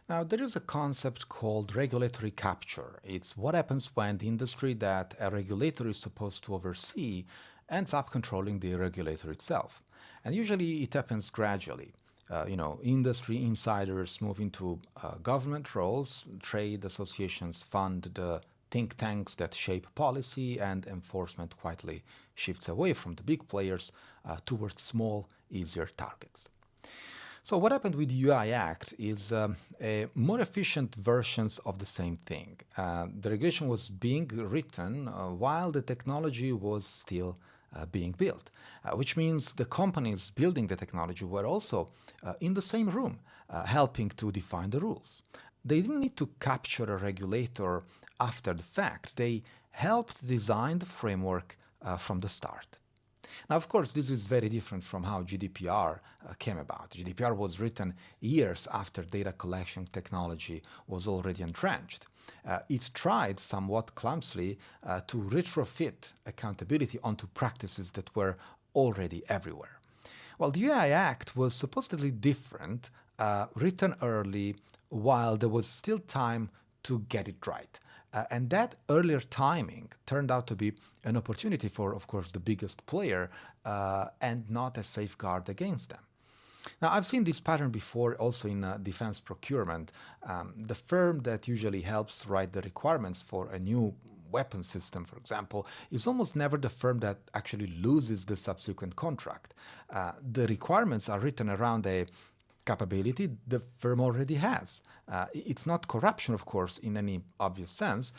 Now, there is a concept called regulatory capture. It's what happens when the industry that a regulator is supposed to oversee ends up controlling the regulator itself. And usually it happens gradually. Industry insiders move into government roles, trade associations fund the think tanks that shape policy, and enforcement quietly shifts away from the big players towards small, easier targets. So what happened with the UI Act is a more efficient versions of the same thing. The regulation was being written while the technology was still being built, which means the companies building the technology were also in the same room, helping to define the rules. They didn't need to capture a regulator after the fact. They helped design the framework from the start. Now, of course, this is very different from how GDPR came about. GDPR was written years after data collection technology was already entrenched. It tried somewhat clumsily to retrofit accountability onto practices that were already everywhere. Well, the UI Act was supposedly different, written early while there was still time to get it right. And that earlier timing turned out to be an opportunity for, of course, the biggest player and not a safeguard against them. Now, I've seen this pattern before also in defense procurement. The firm that usually helps write the requirements for a new weapon system, for example, is almost never the firm that actually loses the subsequent contract. The requirements are written around a capability the firm already has. It's not corruption, of course, in any obvious sense.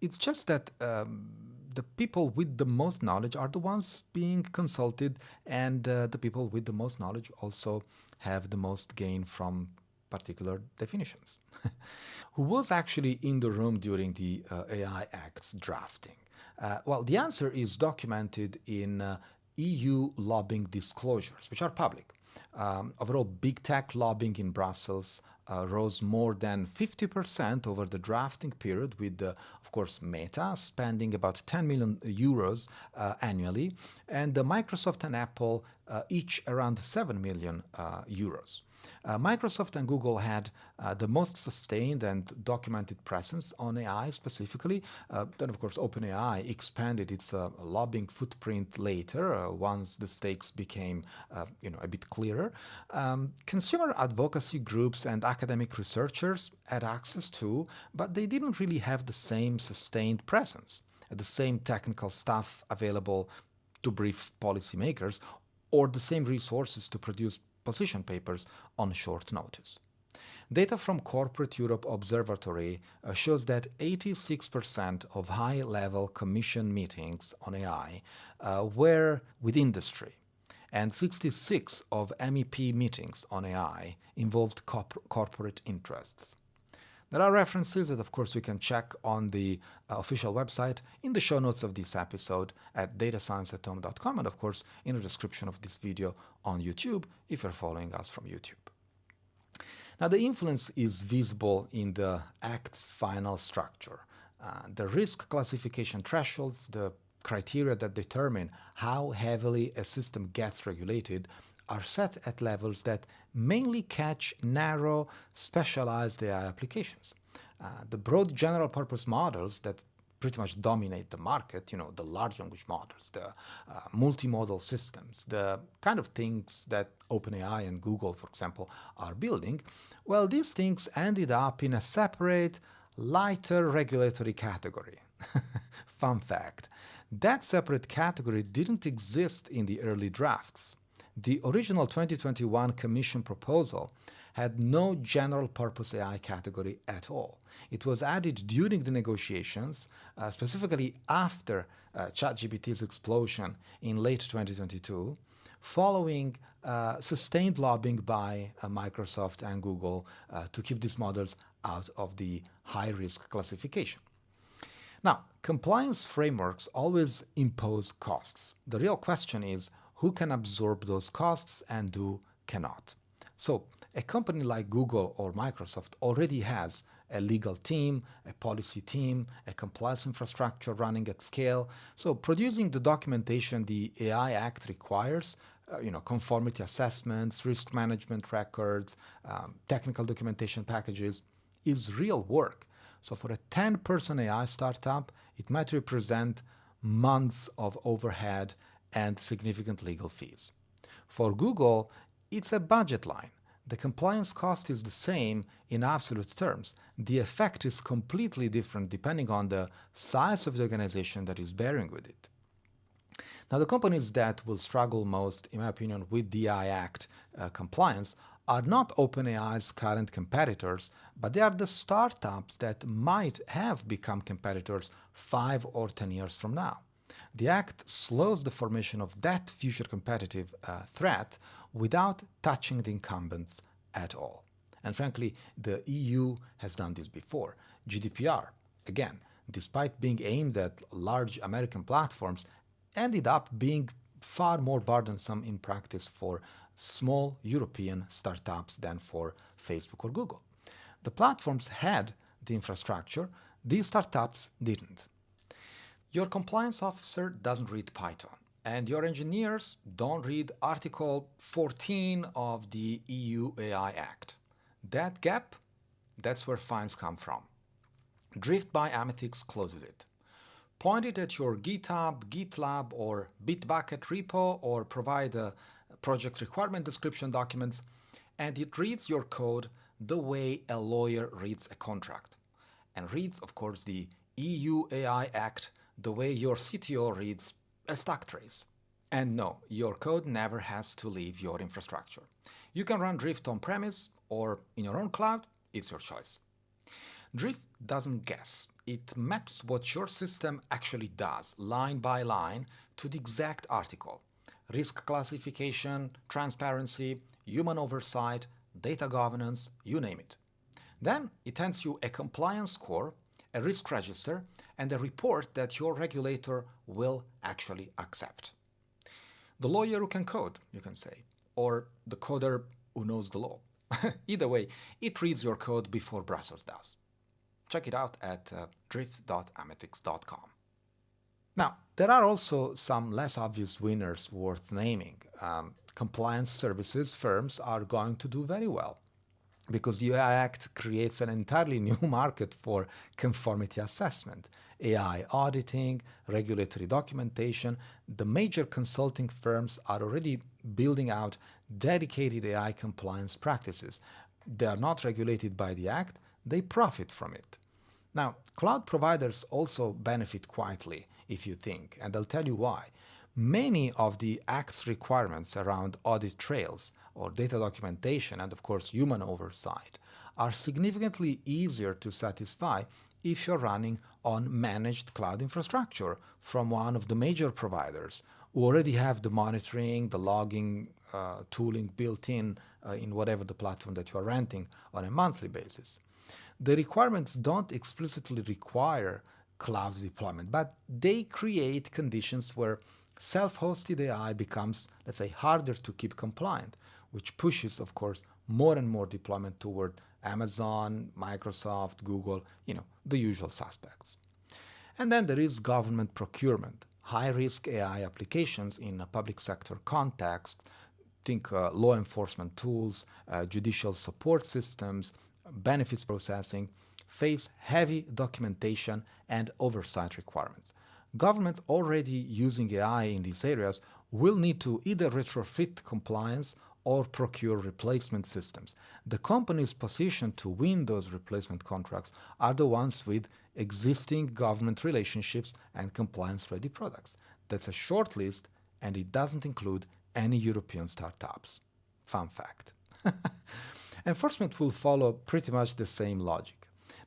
It's just that the people with the most knowledge are the ones being consulted, and the people with the most knowledge also have the most gain from particular definitions. Who was actually in the room during the AI Act's drafting? Well, the answer is documented in EU lobbying disclosures, which are public. Overall, big tech lobbying in Brussels rose more than 50% over the drafting period, with, of course, Meta spending about 10 million euros annually, and Microsoft and Apple each around 7 million euros. Microsoft and Google had the most sustained and documented presence on AI specifically. Then, of course, OpenAI expanded its lobbying footprint later once the stakes became, a bit clearer. Consumer advocacy groups and academic researchers had access to, but they didn't really have the same sustained presence, the same technical staff available to brief policymakers, or the same resources to produce position papers on short notice. Data from Corporate Europe Observatory shows that 86% of high-level commission meetings on AI were with industry, and 66 of MEP meetings on AI involved corporate interests. There are references that, of course, we can check on the official website in the show notes of this episode at datascienceathome.com, and, of course, in the description of this video on YouTube if you're following us from YouTube. Now, the influence is visible in the Act's final structure. The risk classification thresholds, the criteria that determine how heavily a system gets regulated, are set at levels that mainly catch narrow, specialized AI applications. The broad general purpose models that pretty much dominate the market, the large language models, the multimodal systems, the kind of things that OpenAI and Google, for example, are building, well, these things ended up in a separate, lighter regulatory category. Fun fact, that separate category didn't exist in the early drafts. The original 2021 Commission proposal had no general purpose AI category at all. It was added during the negotiations, specifically after ChatGPT's explosion in late 2022, following sustained lobbying by Microsoft and Google to keep these models out of the high-risk classification. Now, compliance frameworks always impose costs. The real question is, who can absorb those costs and who cannot? So a company like Google or Microsoft already has a legal team, a policy team, a compliance infrastructure running at scale. So producing the documentation the AI Act requires conformity assessments, risk management records, technical documentation packages, is real work. So for a 10-person AI startup, it might represent months of overhead and significant legal fees. For Google, it's a budget line. The compliance cost is the same in absolute terms. The effect is completely different depending on the size of the organization that is bearing with it. Now, the companies that will struggle most, in my opinion, with the AI Act compliance are not OpenAI's current competitors, but they are the startups that might have become competitors 5 or 10 years from now. The Act slows the formation of that future competitive threat without touching the incumbents at all. And frankly, the EU has done this before. GDPR, again, despite being aimed at large American platforms, ended up being far more burdensome in practice for small European startups than for Facebook or Google. The platforms had the infrastructure, these startups didn't. Your compliance officer doesn't read Python, and your engineers don't read Article 14 of the EU AI Act. That gap, that's where fines come from. Drift by Amethyst closes it. Point it at your GitHub, GitLab, or Bitbucket repo, or provide a project requirement description documents, and it reads your code the way a lawyer reads a contract, and reads, of course, the EU AI Act the way your CTO reads a stock trace. And no, your code never has to leave your infrastructure. You can run Drift on-premise or in your own cloud, it's your choice. Drift doesn't guess. It maps what your system actually does, line by line, to the exact article. Risk classification, transparency, human oversight, data governance, you name it. Then it hands you a compliance score, a risk register, and a report that your regulator will actually accept. The lawyer who can code, you can say, or the coder who knows the law. Either way, it reads your code before Brussels does. Check it out at drift.amethyst.com. Now, there are also some less obvious winners worth naming. Compliance services firms are going to do very well because the AI Act creates an entirely new market for conformity assessment, AI auditing, regulatory documentation. The major consulting firms are already building out dedicated AI compliance practices. They are not regulated by the Act, they profit from it. Now, cloud providers also benefit quietly, if you think, and I'll tell you why. Many of the Act's requirements around audit trails or data documentation and, of course, human oversight are significantly easier to satisfy if you're running on managed cloud infrastructure from one of the major providers who already have the monitoring, the logging tooling built in whatever the platform that you are renting on a monthly basis. The requirements don't explicitly require cloud deployment, but they create conditions where self-hosted AI becomes, let's say, harder to keep compliant, which pushes, of course, more and more deployment toward Amazon, Microsoft, Google, the usual suspects. And then there is government procurement, high-risk AI applications in a public sector context. Think law enforcement tools, judicial support systems, benefits processing, face heavy documentation and oversight requirements. Governments already using AI in these areas will need to either retrofit compliance or procure replacement systems. The companies positioned to win those replacement contracts are the ones with existing government relationships and compliance-ready products. That's a short list, and it doesn't include any European startups. Fun fact. Enforcement will follow pretty much the same logic.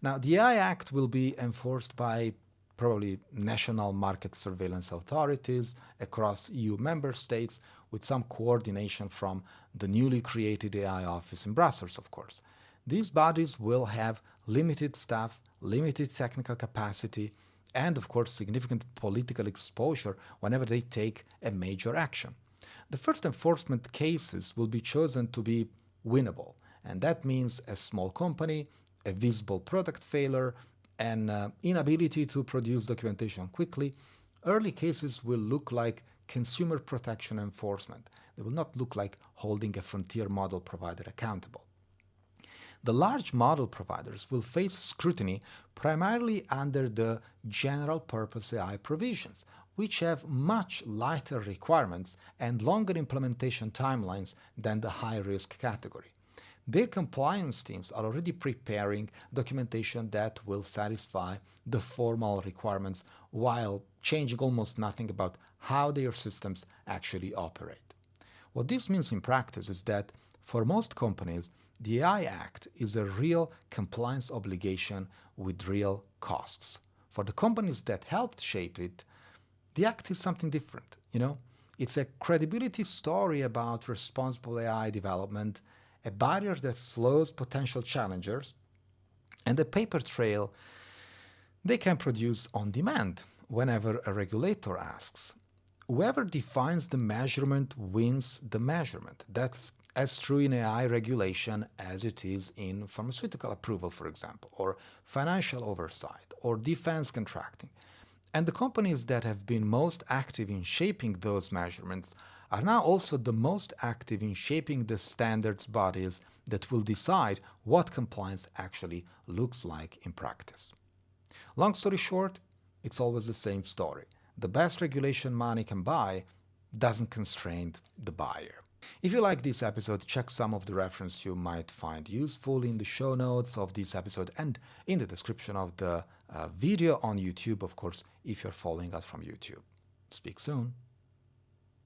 Now, the AI Act will be enforced by probably national market surveillance authorities across EU member states with some coordination from the newly created AI office in Brussels, of course. These bodies will have limited staff, limited technical capacity, and of course significant political exposure whenever they take a major action. The first enforcement cases will be chosen to be winnable, and that means a small company, a visible product failure, an inability to produce documentation quickly. Early cases will look like consumer protection enforcement. They will not look like holding a frontier model provider accountable. The large model providers will face scrutiny primarily under the general purpose AI provisions, which have much lighter requirements and longer implementation timelines than the high-risk category. Their compliance teams are already preparing documentation that will satisfy the formal requirements while changing almost nothing about how their systems actually operate. What this means in practice is that for most companies, the AI Act is a real compliance obligation with real costs. For the companies that helped shape it, the Act is something different, It's a credibility story about responsible AI development, a barrier that slows potential challengers, and a paper trail they can produce on demand whenever a regulator asks. Whoever defines the measurement wins the measurement. That's as true in AI regulation as it is in pharmaceutical approval, for example, or financial oversight, or defense contracting. And the companies that have been most active in shaping those measurements are now also the most active in shaping the standards bodies that will decide what compliance actually looks like in practice. Long story short, it's always the same story. The best regulation money can buy doesn't constrain the buyer. If you like this episode, check some of the references you might find useful in the show notes of this episode and in the description of the video on YouTube, of course, if you're following us from YouTube. Speak soon.